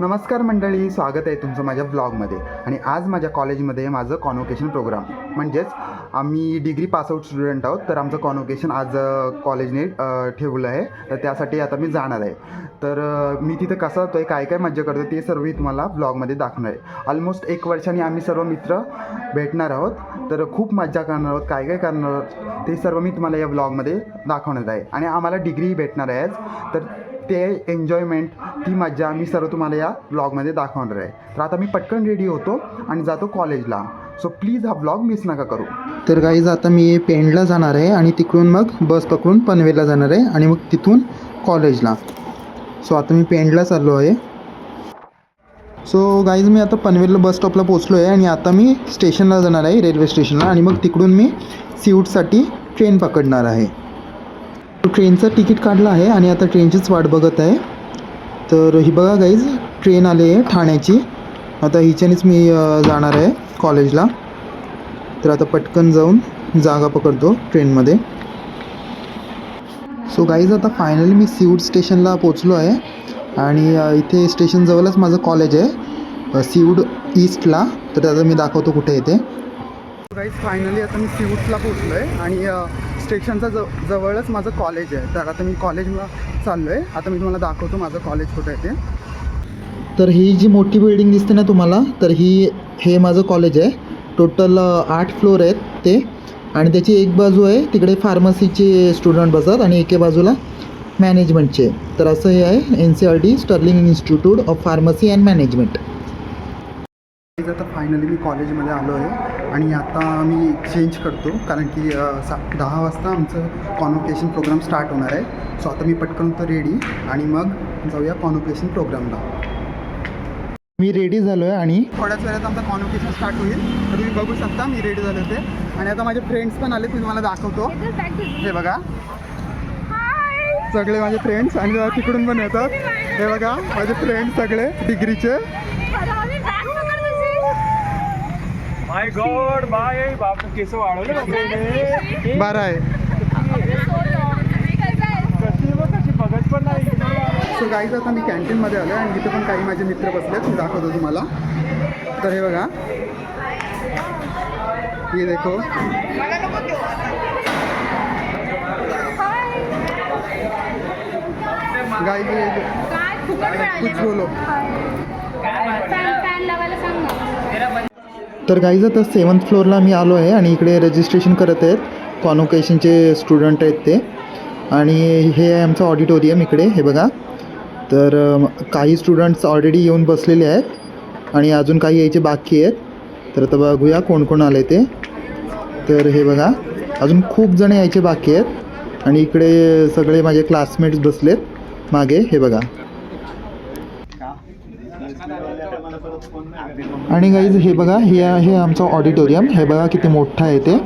नमस्कार मंडळी, स्वागत आहे तुमचं माझ्या ब्लॉगमध्ये. आणि आज माझ्या कॉलेजमध्ये माझं कॉन्व्होकेशन प्रोग्राम म्हणजेच आम्ही डिग्री पासआउट स्टुडंट आहोत. तर आमचं कॉन्व्होकेशन आज कॉलेजने ठेवलं आहे. तर त्यासाठी आता मी जाणार आहे. तर मी तिथं कसा जातो आहे, काय काय मज्जा करतो ते सर्व तुम्हाला ब्लॉगमध्ये दाखवणार आहे. ऑलमोस्ट 1 वर्षांनी आम्ही सर्व मित्र भेटणार आहोत. तर खूप मज्जा करणार आहोत. काय काय करणार आहोत ते सर्व मी तुम्हाला या ब्लॉगमध्ये दाखवणार आहे. आणि आम्हाला डिग्री भेटणार आहे आज. तर ते एन्जॉयमेंट, ती मज्जा आम्ही सर्व तुम्हाला या ब्लॉगमध्ये दाखवणार आहे. तर आता मी पटकन रेडी होतो आणि जातो कॉलेजला. सो प्लीज हा ब्लॉग मिस नका करू. तर गाईज आता मी पेणला जाणार आहे आणि तिकडून मग बस पकडून पनवेलला जाणार आहे आणि मग तिथून कॉलेजला. सो आता मी पेणला चाललो आहे. सो गाईज मी आता पनवेलला बस स्टॉपला पोचलो आहे आणि आता मी स्टेशनला जाणार आहे, रेल्वे स्टेशनला. आणि मग तिकडून मी सीऊटसाठी ट्रेन पकडणार आहे. ट्रेनचं तिकीट काढलं आहे आणि आता ट्रेनचीच वाट बघत आहे. तर ही बघा गाईज, ट्रेन आली आहे ठाण्याची. आता हिच्यानेच मी जाणार आहे कॉलेजला. तर आता पटकन जाऊन जागा पकडतो ट्रेनमध्ये. सो गाईज आता फायनली मी सीऊट स्टेशनला पोचलो आहे आणि इथे स्टेशनजवळच माझं कॉलेज आहे, सीऊट ईस्टला. तर आता मी दाखवतो कुठे येते. गाईज फायनली आता मी सीऊटला पोचलो आहे आणि स्टेशनचा जवळच माझं कॉलेज आहे. तर आता मी कॉलेजला चाललो आहे. आता मी तुम्हाला दाखवतो माझं कॉलेज कुठं आहे ते. तर ही जी मोठी बिल्डिंग दिसते ना तुम्हाला, तर हे माझं कॉलेज आहे. टोटल 8 फ्लोअर आहेत ते. आणि त्याची एक बाजू आहे तिकडे फार्मसीचे स्टुडंट बसतात आणि एके बाजूला मॅनेजमेंटचे. तर असं हे आहे NCERT Sterling institute of pharmacy and management. आता फायनली मी कॉलेजमध्ये आलो आहे आणि आता मी चेंज करतो कारण की 10 वाजता आमचं कॉन्व्होकेशन प्रोग्राम स्टार्ट होणार आहे. सो आता मी पटकन होतो रेडी आणि मग जाऊया कॉन्व्होकेशन प्रोग्रामला. मी रेडी झालो आहे आणि थोड्याच वेळात आमचं कॉन्व्होकेशन स्टार्ट होईल. तर तुम्ही बघू शकता मी रेडी झाले होते आणि आता माझे फ्रेंड्स पण आले. मी तुम्हाला दाखवतो. हे बघा सगळे माझे फ्रेंड्स आणि तिकडून पण येतात. हे बघा माझे फ्रेंड्स सगळे डिग्रीचे. माय गॉड, बाय बाप केस वाढवले बरं आहे. कशी बघत पण नाही. सो गाईज आता मी कॅन्टीनमध्ये आलो आणि तिथे पण काही माझे मित्र बसलेत. मी दाखवतो तुम्हाला. तर हे बघा, हे देखो. गाईज कुछ बोलो. तर गाईज आता 7th फ्लोअरला मी आलो आहे आणि इकडे रजिस्ट्रेशन करत आहेत. कॉन्व्होकेशनचे स्टुडंट आहेत ते. आणि हे आहे आमचं ऑडिटोरियम इकडे. हे बघा. तर काही स्टुडंट्स ऑलरेडी येऊन बसलेले आहेत आणि अजून काही यायचे बाकी आहेत. तर आता बघूया कोण कोण आले ते. तर हे बघा, अजून खूप जण यायचे बाकी आहेत आणि इकडे सगळे माझे क्लासमेट्स बसलेत मागे. हे बघा. आणि गाईज हे बघा, हे आहे आमचं ऑडिटोरियम. हे बघा किती मोठं आहे ते.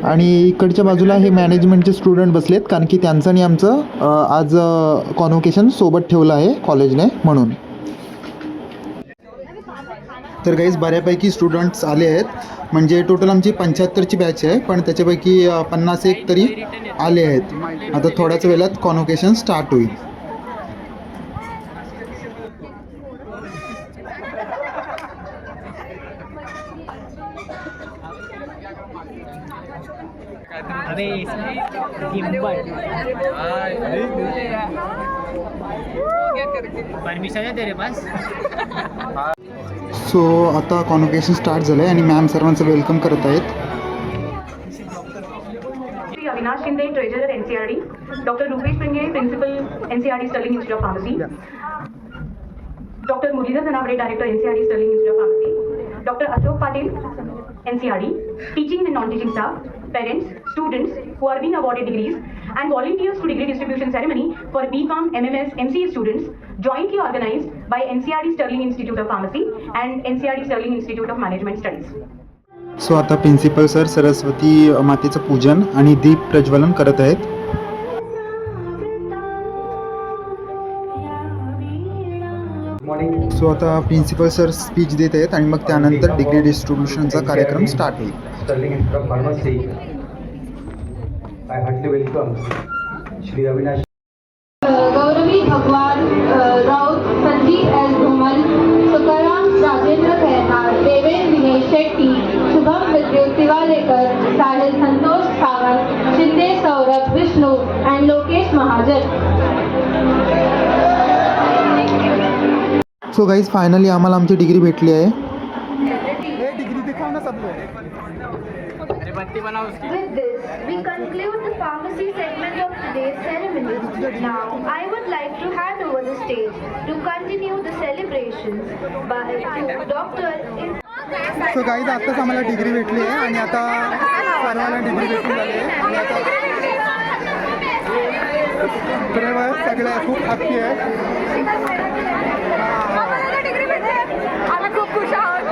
आणि इकडच्या बाजूला हे मॅनेजमेंटचे स्टुडंट बसलेत कारण की त्यांचं आणि आमचं आज कॉन्व्होकेशन सोबत ठेवलं आहे कॉलेजने म्हणून. तर गाईज बऱ्यापैकी स्टुडंट्स आले आहेत. म्हणजे टोटल आमची 75ची बॅच आहे पण त्याच्यापैकी 51 तरी आले आहेत. आता थोड्याच वेळात कॉन्व्होकेशन स्टार्ट होईल. परमिशन है तेरे पास? सो आता कॉन्व्होकेशन स्टार्ट झालं आहे आणि मॅम सर्वांचं वेलकम करत आहेत. Avinash Shinde, treasurer NCERT, doctor Rupesh Pinge, principal NCERT Sterling institute of pharmacy, doctor Muralidhar Dhanawade, director NCERT Sterling institute of pharmacy, doctor Ashok Patil, NCERT, teaching and non-teaching staff, parents, students who are being awarded degrees, and volunteers to degree distribution ceremony for BCom, MMS, MCA students jointly organized by NCERT Sterling Institute of Pharmacy and NCERT Sterling Institute of Management Studies. So आता principal sir Saraswati मातेचं पूजन आणि दीप प्रज्वलन करत आहेत. So आता principal sir speech देत आहेत आणि मग त्यानंतर डिग्री डिस्ट्रीब्युशनचा कार्यक्रम स्टार्ट होईल. Sterling institute of pharmacy, I heartily welcome Shri Avinash Gauravi Bhagwan so guys finally आम्हाला आमची डिग्री भेटली आहे. डिग्री दिखाओ ना सब लोग. With this, we conclude the pharmacy segment of today's ceremony. Now, I would like to hand over the stage to continue the celebrations to Dr. So guys आत्ताच आम्हाला degree भेटली आहे आणि आता सर्वांना डिग्री भेटून झाली आहे आणि आता सगळे खूप हॅप्पी आहे. खूप खुश आहोत.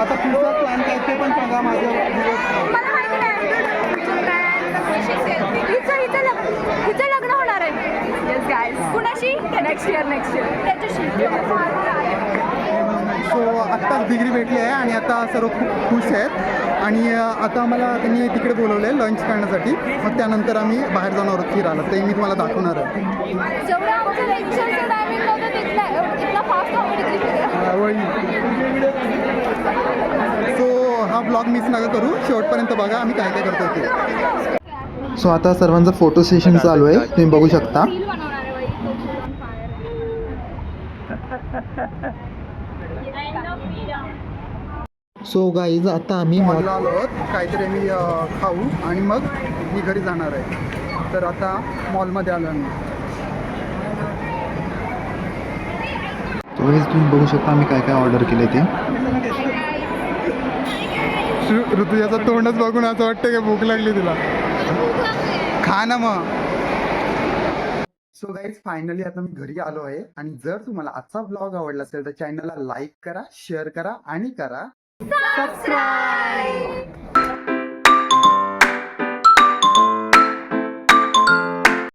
आता पुढचा प्लॅन काय ते पण सांगा माझं. मला माहिती नाही हिचं लग्न होणार आहे. Yes guys. कुणाशी? नेक्स्ट इयर त्याच्याशी. सो आत्ताच डिग्री भेटली आहे आणि आता सर्व खूप खुश आहेत आणि आता आम्हाला त्यांनी तिकडे बोलवलं आहे लंच करण्यासाठी. मग त्यानंतर आम्ही बाहेर जाणार आहोत फिरायला. ते मी तुम्हाला दाखवणार आहे. जेवढं आमचं लेक्चरचं टायमिंग नव्हतं इथला फास्ट कॉमेडी सो हा ब्लॉग मिस नका करू, शेवटपर्यंत बघा आम्ही काय काय करतो ते. सो आता सर्वांचा फोटो सेशन चालू आहे, तुम्ही बघू शकता. सो गाईज आता आम्ही मॉलला आलो आहोत. काहीतरी मी खाऊ आणि मग मी घरी जाणार आहे. तर आता मॉलमध्ये आलो आम्ही. तुम्ही बघू शकता आम्ही काय काय ऑर्डर केले ते. ऋतुजाचं तोंडच बघून असं वाटतं की भूक लागली तुला. खा ना मग. सो गाईज फायनली आता मी घरी आलो आहे आणि जर तुम्हाला आजचा ब्लॉग आवडला असेल तर चॅनलला लाईक करा, शेअर करा आणि करा सबस्क्राईब.